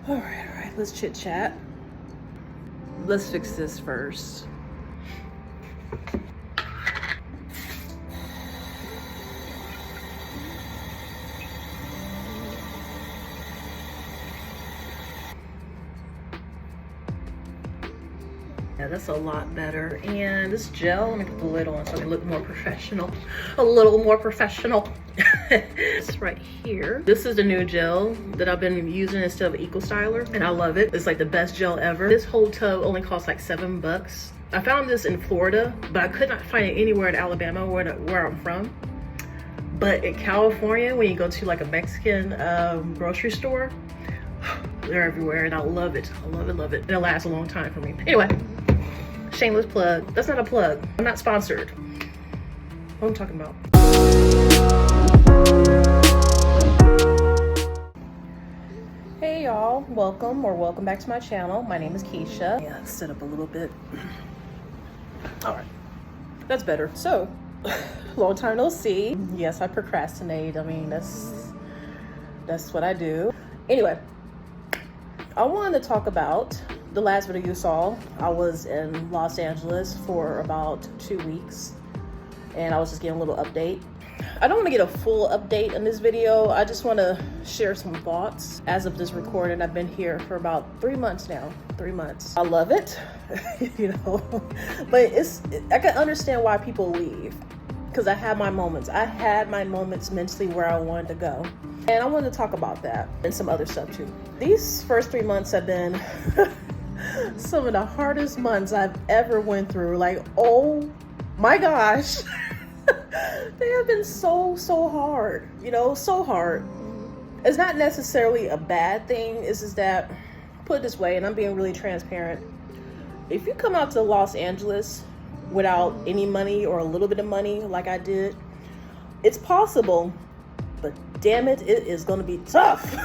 All right, let's chit chat. Let's fix this first. Yeah, that's a lot better. And this gel, let me put the lid on so I can look more professional. A little more professional. It's right here. This is the new gel that I've been using instead of Eco Styler, and I love it. It's like the best gel ever. This whole tub only costs like $7. I found this in Florida, but I could not find it anywhere in Alabama where I'm from. But in California, when you go to like a Mexican grocery store, they're everywhere, and I love it. I love it, love it. And it lasts a long time for me. Anyway, shameless plug. That's not a plug. I'm not sponsored. What am I talking about? Hey y'all, welcome back to my channel. My name is Keisha. Yeah, let's set up a little bit. All right, that's better. So, long time no see. Yes, I procrastinate. I mean, that's what I do. Anyway, I wanted to talk about the last video you saw. I was in Los Angeles for about 2 weeks, and I was just getting a little update. I don't want to get a full update in this video. I just want to share some thoughts. As of this recording, I've been here for about 3 months now. 3 months. I love it, you know, but I can understand why people leave, because I had my moments. I had my moments mentally where I wanted to go. And I wanted to talk about that and some other stuff too. These first 3 months have been some of the hardest months I've ever went through. Like, oh my gosh. They have been so hard, you know, so hard. It's not necessarily a bad thing. It's just that, put it this way, and I'm being really transparent. If you come out to Los Angeles without any money or a little bit of money like I did, it's possible, but damn it, it is going to be tough.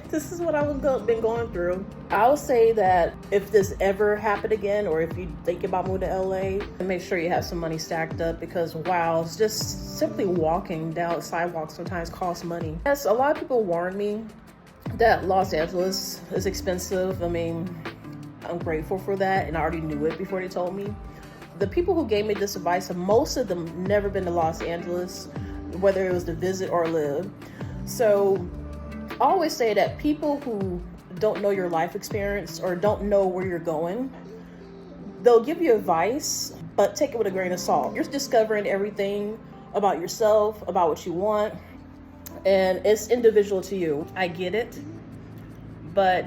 This is what I've been going through. I'll say that if this ever happened again, or if you think about moving to LA, make sure you have some money stacked up, because wow, it's just simply walking down sidewalks sometimes costs money. Yes, a lot of people warned me that Los Angeles is expensive. I mean, I'm grateful for that, and I already knew it before they told me. The people who gave me this advice, most of them never been to Los Angeles, whether it was to visit or live. So I always say that people who don't know your life experience or don't know where you're going, they'll give you advice, but take it with a grain of salt. You're discovering everything about yourself, about what you want, and it's individual to you. I get it, but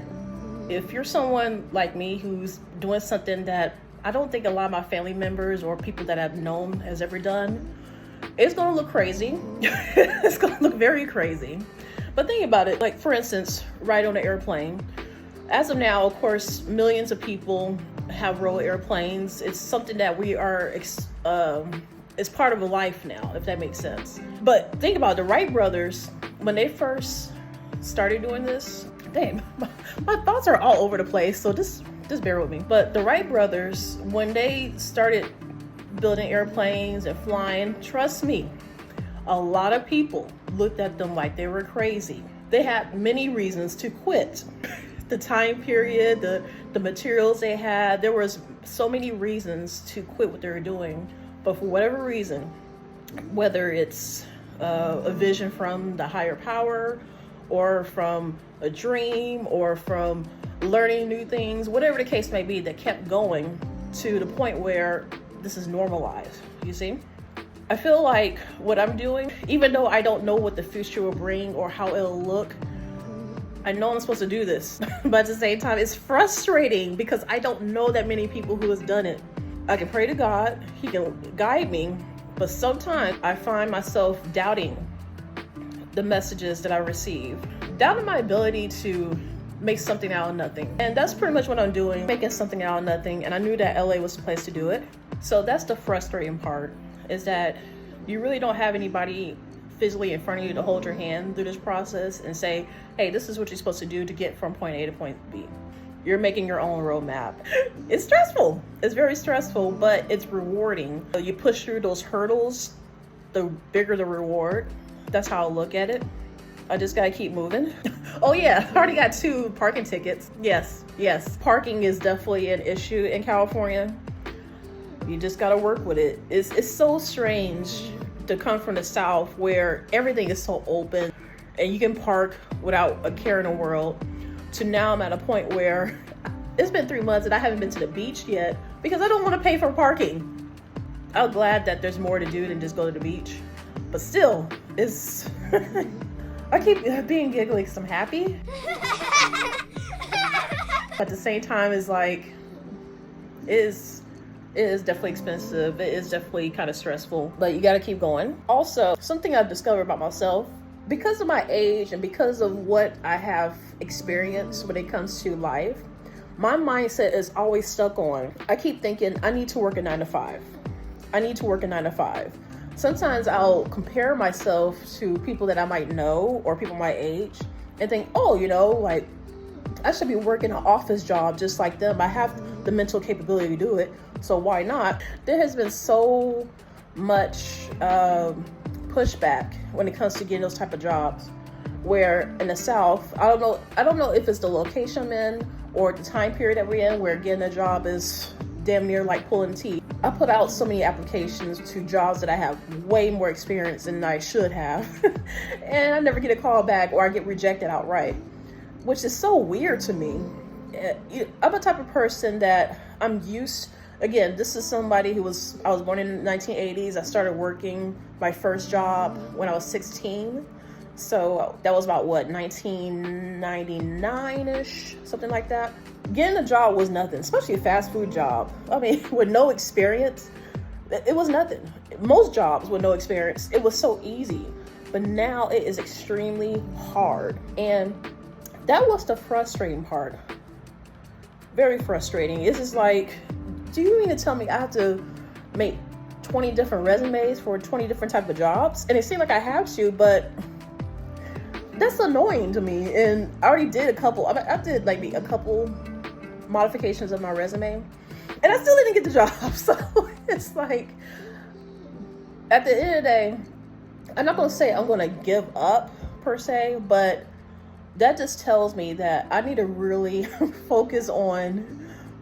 if you're someone like me who's doing something that I don't think a lot of my family members or people that I've known has ever done, it's gonna look crazy. It's gonna look very crazy. But think about it, like for instance, ride on an airplane. As of now, of course, millions of people have rode airplanes. It's something that we are, it's part of a life now, if that makes sense. But think about the Wright brothers, when they first started doing this, dang, my thoughts are all over the place, so just bear with me. But the Wright brothers, when they started building airplanes and flying, trust me, a lot of people looked at them like they were crazy. They had many reasons to quit. The time period, the materials they had, there was so many reasons to quit what they were doing. But for whatever reason, whether it's a vision from the higher power, or from a dream, or from learning new things, whatever the case may be, that kept going to the point where this is normalized, you see? I feel like what I'm doing, even though I don't know what the future will bring or how it'll look, I know I'm supposed to do this. But at the same time, it's frustrating because I don't know that many people who has done it. I can pray to God, He can guide me, but sometimes I find myself doubting the messages that I receive, doubting my ability to make something out of nothing. And that's pretty much what I'm doing, making something out of nothing. And I knew that LA was the place to do it. So that's the frustrating part, is that you really don't have anybody physically in front of you to hold your hand through this process and say, hey, this is what you're supposed to do to get from point A to point B. You're making your own roadmap. It's stressful. It's very stressful, but it's rewarding. You push through those hurdles, the bigger the reward. That's how I look at it. I just gotta keep moving. Oh yeah, I already got 2 parking tickets. Yes. Parking is definitely an issue in California. You just gotta work with it. It's so strange to come from the South where everything is so open and you can park without a care in the world, to now I'm at a point where it's been 3 months and I haven't been to the beach yet because I don't want to pay for parking. I'm glad that there's more to do than just go to the beach, but still, it's I keep being giggly because I'm happy. But at the same time, it's like, it is definitely expensive. It is definitely kind of stressful, but you got to keep going. Also, something I've discovered about myself, because of my age and because of what I have experienced when it comes to life, my mindset is always stuck on, I keep thinking I need to work a 9 to 5. I need to work a 9 to 5. Sometimes I'll compare myself to people that I might know or people my age and think, oh, you know, like I should be working an office job just like them. I have the mental capability to do it, so why not? There has been so much pushback when it comes to getting those type of jobs, where in the South, I don't know if it's the location I'm in or the time period that we're in, where getting a job is damn near like pulling teeth. I put out so many applications to jobs that I have way more experience than I should have and I never get a call back, or I get rejected outright, which is so weird to me. I'm a type of person that I'm used, again, this is somebody I was born in the 1980s. I started working my first job when I was 16. So that was about what, 1999-ish, something like that. Getting a job was nothing, especially a fast food job. I mean, with no experience, it was nothing. Most jobs with no experience, it was so easy. But now it is extremely hard. And that was the frustrating part. Very frustrating. It's just like, do you mean to tell me I have to make 20 different resumes for 20 different type of jobs? And it seemed like I have to, but that's annoying to me. And I already did a couple. I did like a couple modifications of my resume, and I still didn't get the job. So it's like, at the end of the day, I'm not going to say I'm going to give up per se, but that just tells me that I need to really focus on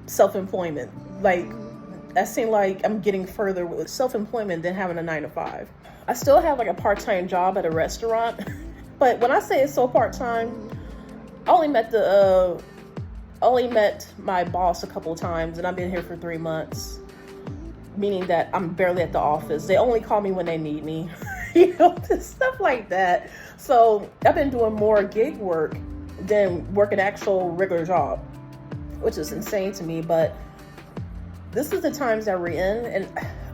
self-employment. Like, I seem like I'm getting further with self-employment than having a 9 to 5. I still have like a part-time job at a restaurant, but when I say it's so part-time, I only met my boss a couple of times, and I've been here for 3 months, meaning that I'm barely at the office. They only call me when they need me, you know, stuff like that. So I've been doing more gig work than work an actual regular job, which is insane to me. But this is the times that we're in, and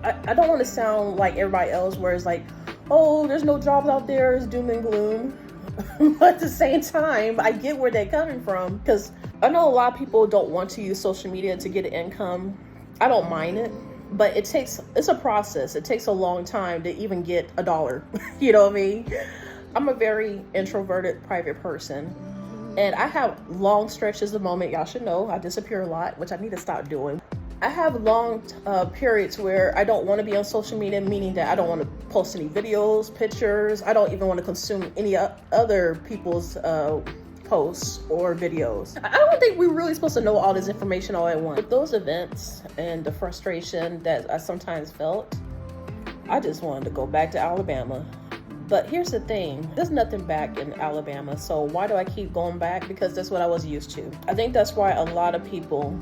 I don't want to sound like everybody else where it's like, oh, there's no jobs out there, it's doom and gloom. But at the same time, I get where they're coming from, because I know a lot of people don't want to use social media to get an income. I don't mind it, but it's a process. It takes a long time to even get $1. You know what I mean? I'm a very introverted, private person, and I have long stretches of the moment. Y'all should know I disappear a lot, which I need to stop doing. I have long periods where I don't want to be on social media, meaning that I don't want to post any videos, pictures. I don't even want to consume any other people's posts or videos. I don't think we're really supposed to know all this information all at once. With those events and the frustration that I sometimes felt, I just wanted to go back to Alabama. But here's the thing, there's nothing back in Alabama, so why do I keep going back? Because that's what I was used to. I think that's why a lot of people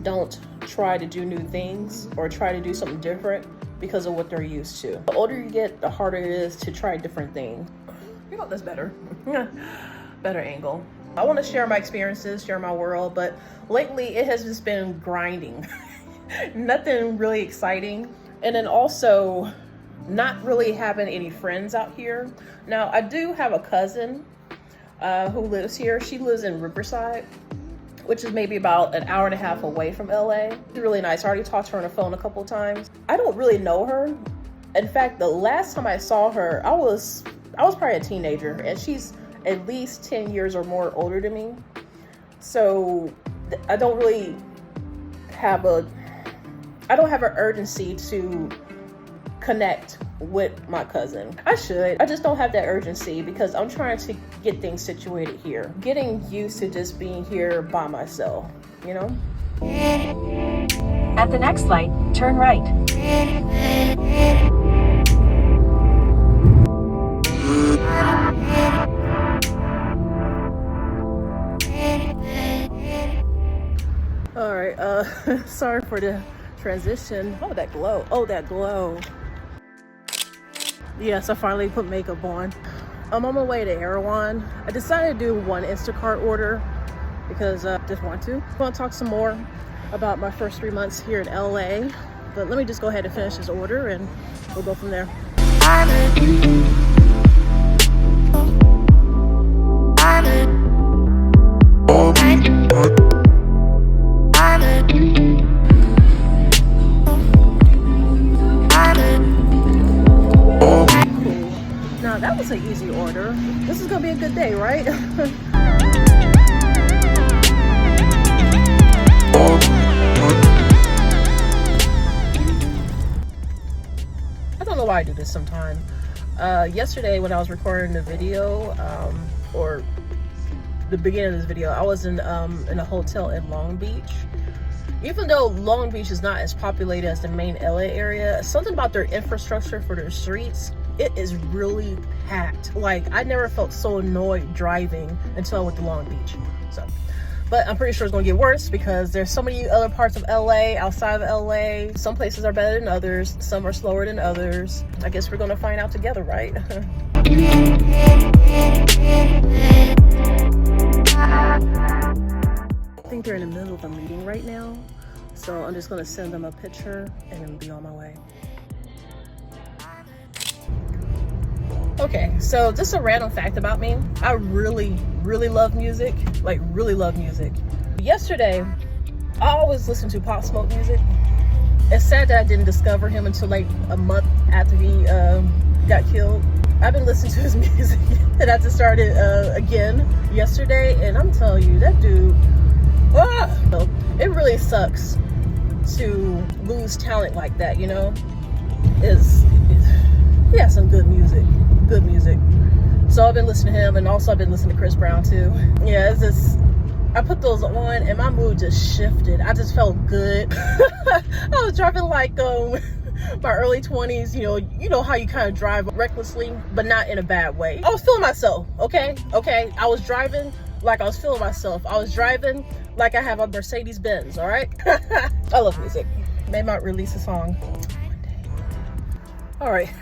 don't try to do new things or try to do something different, because of what they're used to. The older you get, the harder it is to try different things. You know, that's better. Better angle. I want to share my experiences, share my world, but lately it has just been grinding. Nothing really exciting. And then also not really having any friends out here. Now, I do have a cousin who lives here. She lives in Riverside, which is maybe about an hour and a half away from LA. She's really nice. I already talked to her on the phone a couple of times. I don't really know her. In fact, the last time I saw her, I was probably a teenager, and she's at least 10 years or more older than me. So I don't really have an urgency to connect with my cousin. I should. I just don't have that urgency because I'm trying to get things situated here. Getting used to just being here by myself, you know? At the next light, turn right. All right, sorry for the transition. Oh, that glow. Oh, that glow. Yes, I finally put makeup on. I'm on my way to Erewhon. I decided to do one Instacart order because I just want to. I want to talk some more about my first 3 months here in LA. But let me just go ahead and finish this order and we'll go from there. Now that was an easy order. This is gonna be a good day, right? I don't know why I do this sometimes. Yesterday when I was recording the video, or the beginning of this video, I was in a hotel in Long Beach. Even though Long Beach is not as populated as the main LA area, something about their infrastructure for their streets, it is really packed. Like, I never felt so annoyed driving until I went to Long Beach. So, but I'm pretty sure it's gonna get worse because there's so many other parts of LA, outside of LA. Some places are better than others, some are slower than others. I guess we're gonna find out together, right? I think they're in the middle of a meeting right now, so I'm just gonna send them a picture and then be on my way. Okay, so just a random fact about me. I really love music, like really love music. Yesterday, I always listen to Pop Smoke music. It's sad that I didn't discover him until like a month after he got killed. I've been listening to his music and I just started again yesterday, and I'm telling you, that dude, it really sucks to lose talent like that, you know? He has some good music. So I've been listening to him, and also I've been listening to Chris Brown too. Yeah, it's just, I put those on and my mood just shifted. I just felt good. I was driving like my early 20s, you know how you kind of drive recklessly, but not in a bad way. I was feeling myself, okay? I was driving like I was feeling myself. I was driving like I have a Mercedes Benz, all right? I love music. They might release a song one day. All right,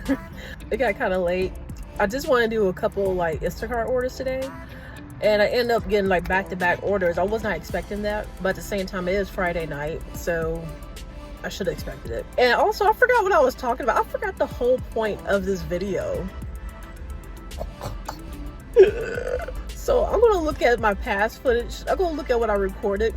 it got kind of late. I just want to do a couple like Instacart orders today, and I end up getting like back-to-back orders. I was not expecting that, but at the same time it is Friday night, so I should have expected it. And also I forgot what I was talking about. I forgot the whole point of this video. So I'm gonna look at my past footage. I'm gonna look at what I recorded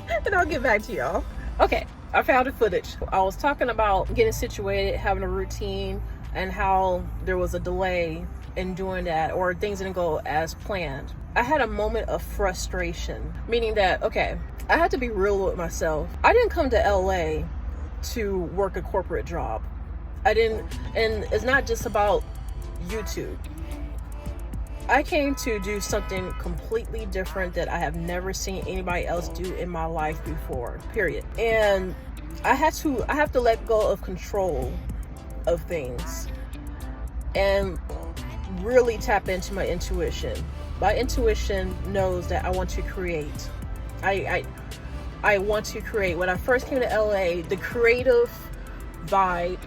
and I'll get back to y'all. Okay, I found the footage. I was talking about getting situated, having a routine, and how there was a delay in doing that, or things didn't go as planned. I had a moment of frustration, meaning that, okay, I had to be real with myself. I didn't come to LA to work a corporate job. And it's not just about YouTube. I came to do something completely different that I have never seen anybody else do in my life before, period. And I have to let go of control of things and really tap into my intuition. My intuition knows that I want to create. I want to create. When I first came to LA, the creative vibe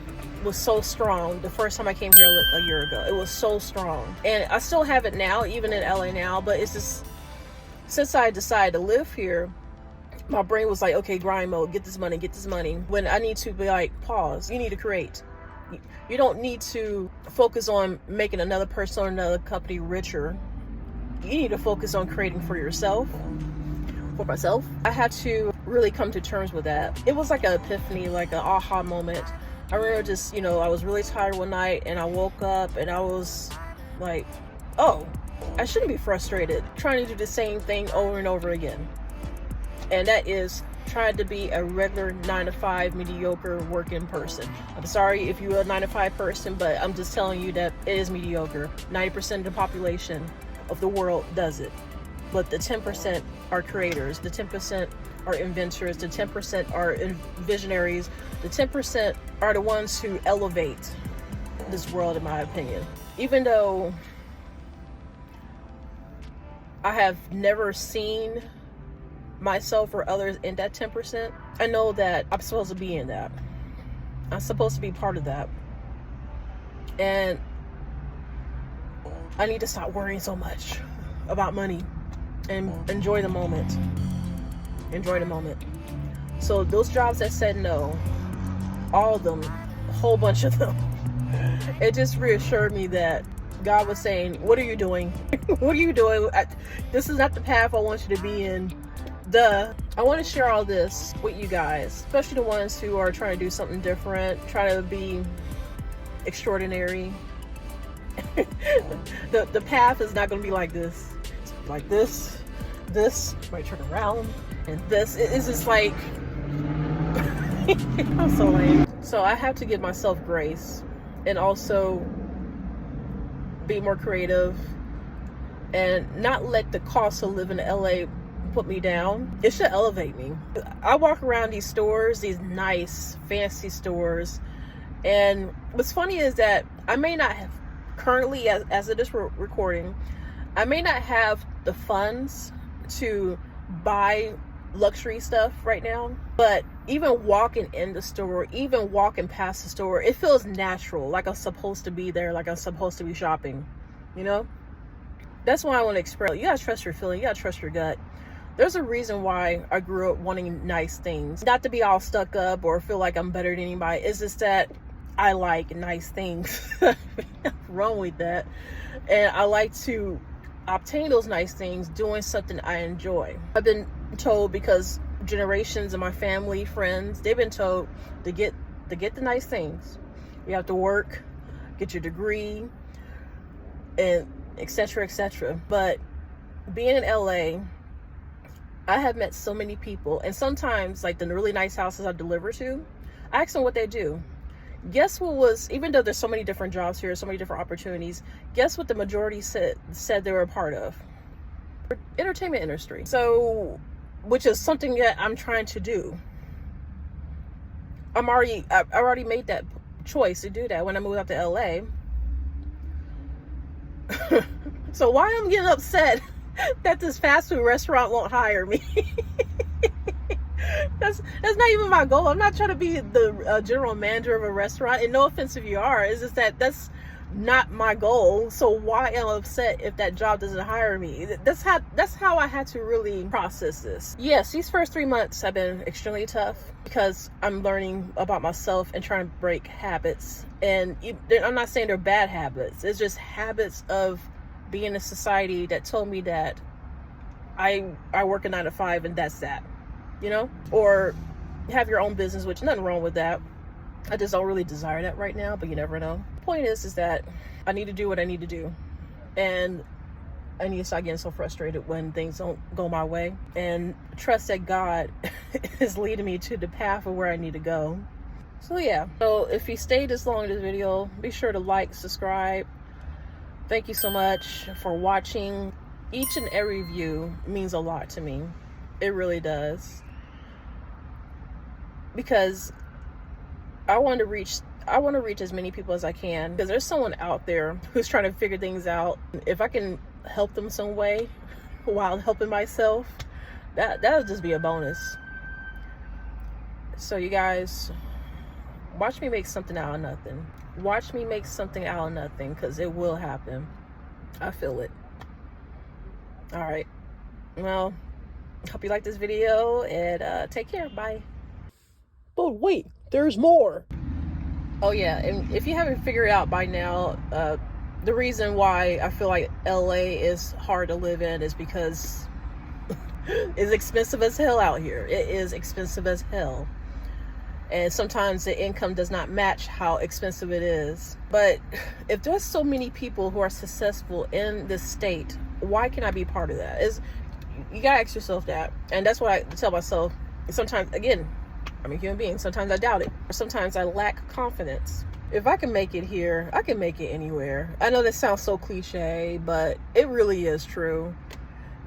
was so strong. The first time I came here a year ago, it was so strong, and I still have it now, even in LA now. But it's just, since I decided to live here, my brain was like, okay, grind mode, get this money. When I need to be like, pause. You need to create. You don't need to focus on making another person or another company richer. You need to focus on creating for yourself. For myself, I had to really come to terms with that. It was like an epiphany, like an aha moment. I remember just, I was really tired one night and I woke up and I was like, oh, I shouldn't be frustrated trying to do the same thing over and over again. And that is tried to be a regular 9-to-5 mediocre working person. I'm sorry if you're a 9-to-5 person, but I'm just telling you that it is mediocre. 90% of the population of the world does it. But the 10% are creators, the 10% are inventors, the 10% are visionaries, the 10% are the ones who elevate this world, in my opinion. Even though I have never seen myself or others in that 10%, I know that I'm supposed to be in that. I'm supposed to be part of that. And I need to stop worrying so much about money and enjoy the moment. Enjoy the moment. So those jobs that said no, all of them, a whole bunch of them, it just reassured me that God was saying, what are you doing? What are you doing? This is not the path I want you to be in. Duh. I want to share all this with you guys, especially the ones who are trying to do something different, trying to be extraordinary. The path is not going to be like this. It's like this might turn around, and this. It's just like, I'm so lame. So I have to give myself grace and also be more creative and not let the cost of living in LA put me down. It should elevate me. I walk around these stores, these nice fancy stores, and what's funny is that I may not have currently, as it is recording, I may not have the funds to buy luxury stuff right now, but even walking in the store, even walking past the store, it feels natural, like I'm supposed to be there, like I'm supposed to be shopping, you know? That's why I want to express, you gotta trust your feeling, you gotta trust your gut. There's a reason why I grew up wanting nice things. Not to be all stuck up or feel like I'm better than anybody. It's just that I like nice things. Nothing wrong with that. And I like to obtain those nice things doing something I enjoy. I've been told, because generations of my family, friends, they've been told to get the nice things. You have to work, get your degree, and etc., etc. But being in LA, I have met so many people, and sometimes, like the really nice houses I deliver to, I ask them what they do. Guess what was, even though there's so many different jobs here, so many different opportunities, guess what the majority said they were a part of? Entertainment industry. So, which is something that I'm trying to do. I already made that choice to do that when I moved out to LA. So why I'm getting upset that this fast food restaurant won't hire me? That's not even my goal. I'm not trying to be the general manager of a restaurant, and no offense if you are, it's just that that's not my goal. So why am I upset if that job doesn't hire me? That's how I had to really process this. Yes, these first 3 months have been extremely tough because I'm learning about myself and trying to break habits. And I'm not saying they're bad habits. It's just habits of being in a society that told me that I work a 9-to-5 and that's that, you know? Or have your own business, which nothing wrong with that. I just don't really desire that right now, but you never know. The point is that I need to do what I need to do. And I need to stop getting so frustrated when things don't go my way. And trust that God is leading me to the path of where I need to go. So yeah. So if you stayed this long in this video, be sure to like, subscribe. Thank you so much for watching. Each and every view means a lot to me. It really does. Because I want to reach as many people as I can, because there's someone out there who's trying to figure things out. If I can help them some way while helping myself, that would just be a bonus. So you guys, watch me make something out of nothing. Watch me make something out of nothing, because it will happen. I feel it. All right. Well, hope you like this video, and take care. Bye. But wait, there's more. Oh yeah, and if you haven't figured out by now, the reason why I feel like LA is hard to live in is because it's expensive as hell out here. It is expensive as hell. And sometimes the income does not match how expensive it is. But if there's so many people who are successful in this state, why can I be part of that? You gotta ask yourself that. And that's what I tell myself Sometimes, again, I'm a human being. Sometimes I doubt it. Sometimes I lack confidence. If I can make it here, I can make it anywhere. I know this sounds so cliche, but it really is true.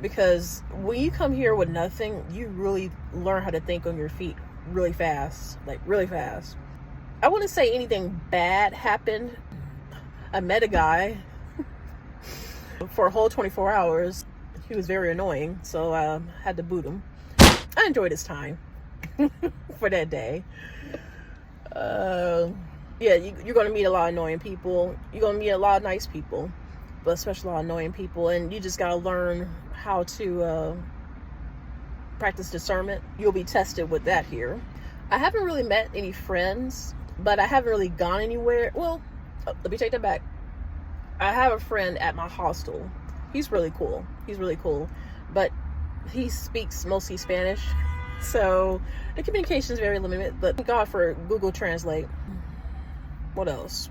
Because when you come here with nothing, you really learn how to think on your feet really fast. Like, really fast. I wouldn't say anything bad happened. I met a guy for a whole 24 hours. He was very annoying, so I had to boot him. I enjoyed his time for that day. Yeah, you're going to meet a lot of annoying people. You're going to meet a lot of nice people, but especially a lot of annoying people. And you just got to learn how to practice discernment. You'll be tested with that here. I haven't really met any friends, but I haven't really gone anywhere. Well, let me take that back. I have a friend at my hostel. He's really cool. He's really cool. But he speaks mostly Spanish. So the communication is very limited. But thank God for Google Translate. What else?